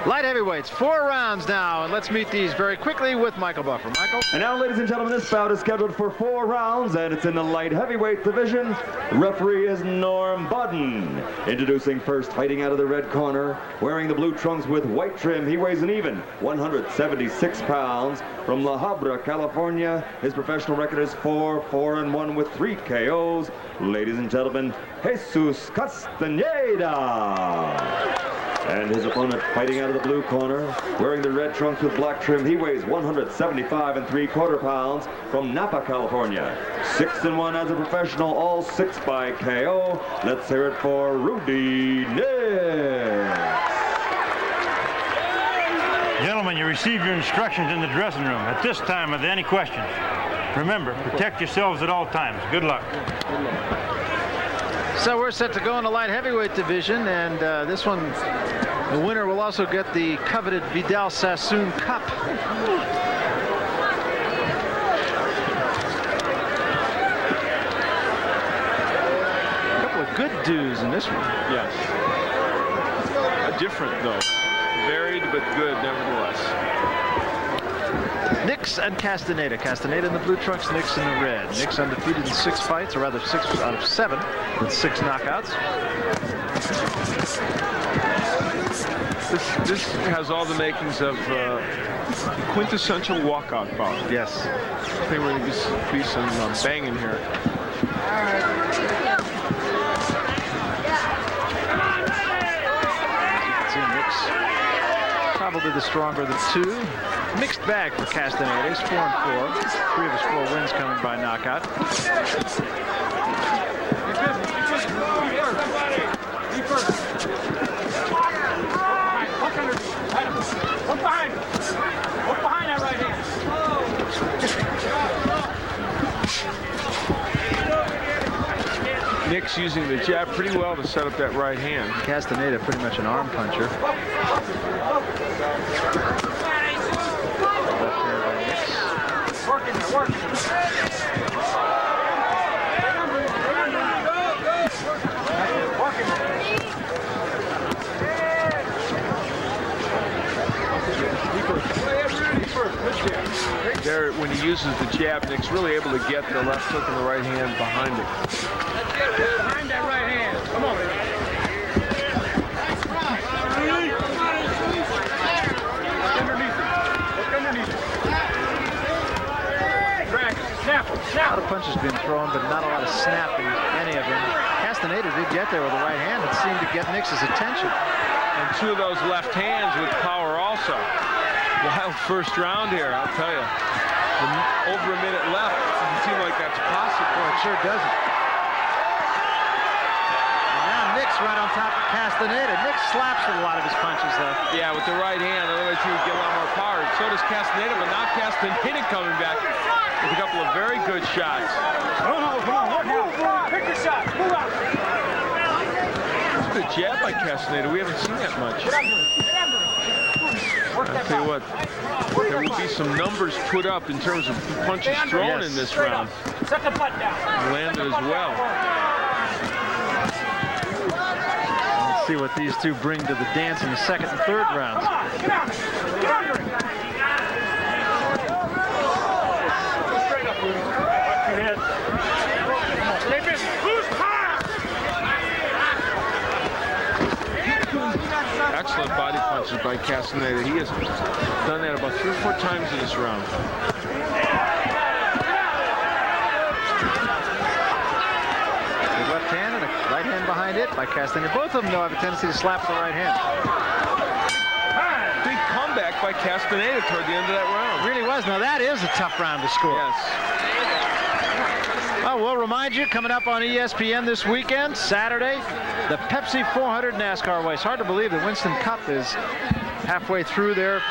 Light heavyweights, 4 rounds now, and let's meet these very quickly with Michael Buffer. Michael? And now, ladies and gentlemen, this bout is scheduled for 4 rounds, and it's in the light heavyweight division. The referee is Norm Budden. Introducing first, fighting out of the red corner, wearing the blue trunks with white trim. He weighs an even 176 pounds. From La Habra, California, his professional record is 4-4-1 with 3 KOs. Ladies and gentlemen, Jesus Castaneda. And his opponent fighting out of the blue corner, wearing the red trunks with black trim. He weighs 175 3/4 pounds from Napa, California. 6-1 as a professional, all 6 by KO. Let's hear it for Rudy Nix. Gentlemen, you receive your instructions in the dressing room. At this time, are there any questions? Remember, protect yourselves at all times. Good luck. So we're set to go in the light heavyweight division, and this one, the winner will also get the coveted Vidal Sassoon Cup. A couple of good dues in this one. Yes. Different, though. Varied, but good, nevertheless. Nix and Castaneda. Castaneda in the blue trunks, Nix in the red. Nix undefeated in 6 fights, or rather 6 out of 7, with 6 knockouts. This has all the makings of quintessential walkout bout. Yes. I think we're going to be some banging here. Probably the stronger of the 2. Mixed bag for Castaneda. He's 4-4. 3 of his 4 wins coming by knockout. Look behind that right hand. Nix using the jab pretty well to set up that right hand. Castaneda pretty much an arm puncher. There, when he uses the jab, Nix really able to get the left hook and the right hand behind it. Behind that right hand. Come on. Look underneath it. Drag. Snap. A lot of punches being thrown, but not a lot of snap in any of them. Castaneda did get there with the right hand. It seemed to get Nix's attention. And 2 of those left hands with power also. Wild first round here, I'll tell you. Over a minute left. Doesn't seem like that's possible. Well, it sure doesn't. And now Nix right on top of Castaneda. Nix slaps with a lot of his punches, though. Yeah, with the right hand. Otherwise, he would get a lot more power. So does Castaneda, but not Castaneda coming back with a couple of very good shots. Come on. Pick your shot. Move out. Good jab by Castaneda. We haven't seen that much. I'll tell you what, there will be some numbers put up in terms of punches thrown in this round. Set the butt down. Landed as well. Let's see what these 2 bring to the dance in the 2nd and 3rd rounds. Get out. Get under it. Straight up, Rudy. Watch your head. Stay busy. Who's high? Excellent body punches by Castaneda. He has done that about 3 or 4 times in this round. Good left hand and a right hand behind it by Castaneda. Both of them, though, have a tendency to slap with the right hand. Big comeback by Castaneda toward the end of that round. It really was. Now, that is a tough round to score. Yes. Oh, we'll remind you, coming up on ESPN this weekend, Saturday, the Pepsi 400 NASCAR race. Hard to believe the Winston Cup is halfway through their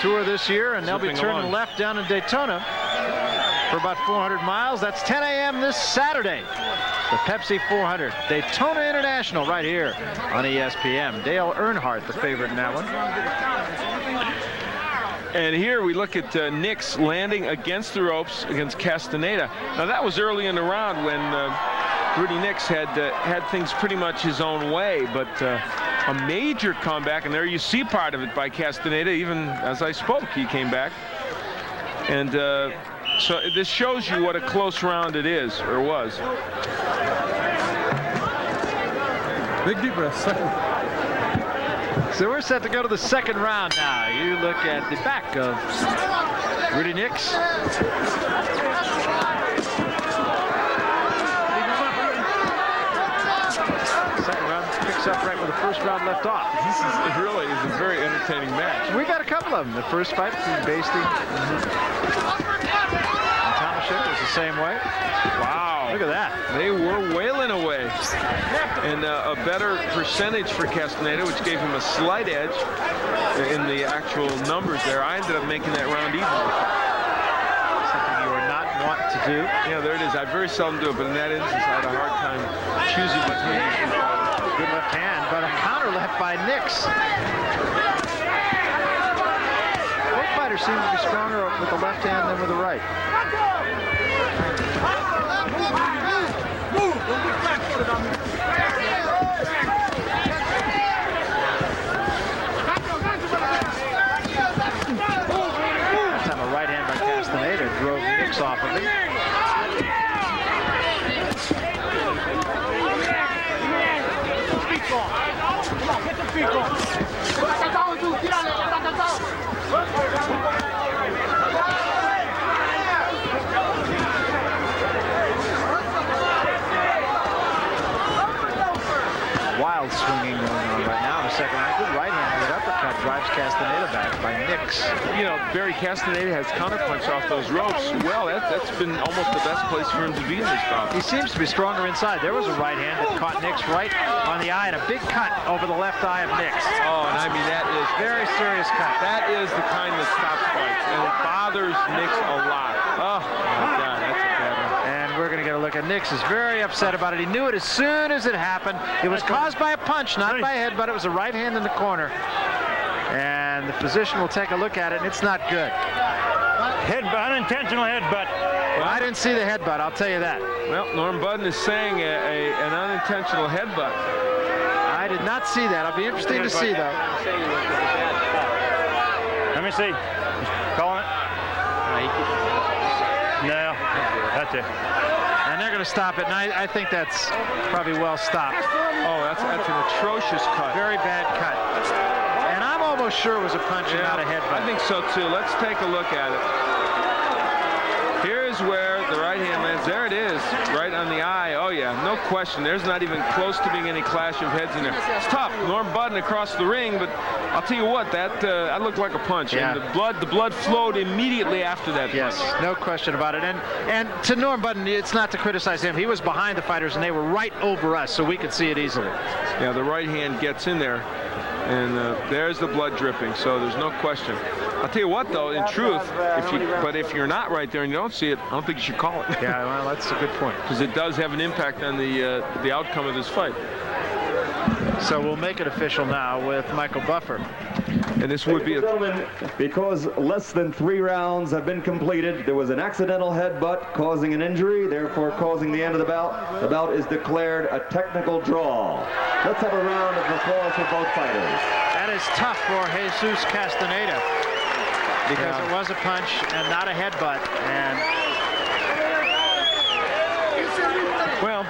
tour this year, and they'll be turning left down in Daytona for about 400 miles. That's 10 a.m. this Saturday. The Pepsi 400, Daytona International, right here on ESPN. Dale Earnhardt, the favorite in that one. And here we look at Nix landing against the ropes against Castaneda. Now that was early in the round when Rudy Nix had things pretty much his own way, but a major comeback, and there you see part of it by Castaneda. Even as I spoke, he came back. And so this shows you what a close round it is, or was. Big deep breath. Second. So we're set to go to the second round now. You look at the back of Rudy Nix. Second round picks up right where the first round left off. This is really a very entertaining match. We got a couple of them. The first fight between Basty and Tomaszek was the same way. Wow. Look at that. They were wailing away. And a better percentage for Castaneda, which gave him a slight edge in the actual numbers there. I ended up making that round even. Something you are not want to do. Yeah, there it is. I very seldom do it, but in that instance, I had a hard time choosing between these two. Good left hand, but a counter left by Nix. Both fighters seem to be stronger with the left hand than with the right. That time a right hand by Castaneda drove Nix off of him. Wild swinging going on right now in the second round. Good right hand with uppercut drives Castaneda back by Nix. You know, Barry Castaneda has counterpunch off those ropes. Well, that's been almost the best place for him to be in this bout. He seems to be stronger inside. There was a right hand that caught Nix right on the eye and a big cut over the left eye of Nix. Oh, and I mean, that is Very serious cut. that is the kind that stops fights, and it bothers Nix a lot. Oh, my God, that's a bad one. And we're going to get a look at Nix. Is very upset about it. He knew it as soon as it happened. It was caused by a punch, not by a headbutt. It was a right hand in the corner. And the physician will take a look at it, and it's not good. Headbutt, unintentional headbutt. Well, I didn't see the headbutt, I'll tell you that. Well, Norm Budden is saying an unintentional headbutt. I did not see that. I'll be interested to see, though. Let me see. Calling it? No. That's it. And they're going to stop it, and I think that's probably well stopped. Oh, that's an atrocious cut. Very bad cut. And I'm almost sure it was a punch and not a headbutt. I think so, too. Let's take a look at it. Here's where the right hand lands. There it is, right on the eye. Oh, yeah, no question. There's not even close to being any clash of heads in there. It's tough. Norm Budden across the ring, but I'll tell you what, that looked like a punch. Yeah. And the blood flowed immediately after that Yes, punch. no question about it. And to Norm Budden, it's not to criticize him. He was behind the fighters, and they were right over us, so we could see it easily. Yeah, the right hand gets in there, and there's the blood dripping, so there's no question. I'll tell you what, though, in truth, if you're not right there and you don't see it, I don't think you should call it. Yeah, well, that's a good point. Because it does have an impact on the outcome of this fight. So we'll make it official now with Michael Buffer. And this would be Ladies and gentlemen, because less than 3 rounds have been completed, there was an accidental headbutt causing an injury, therefore causing the end of the bout. The bout is declared a technical draw. Let's have a round of applause for both fighters. That is tough for Jesus Castaneda because it was a punch and not a headbutt. And well,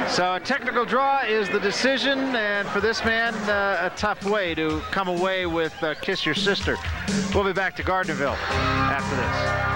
so a technical draw is the decision, and for this man, a tough way to come away with Kiss Your Sister. We'll be back to Gardnerville after this.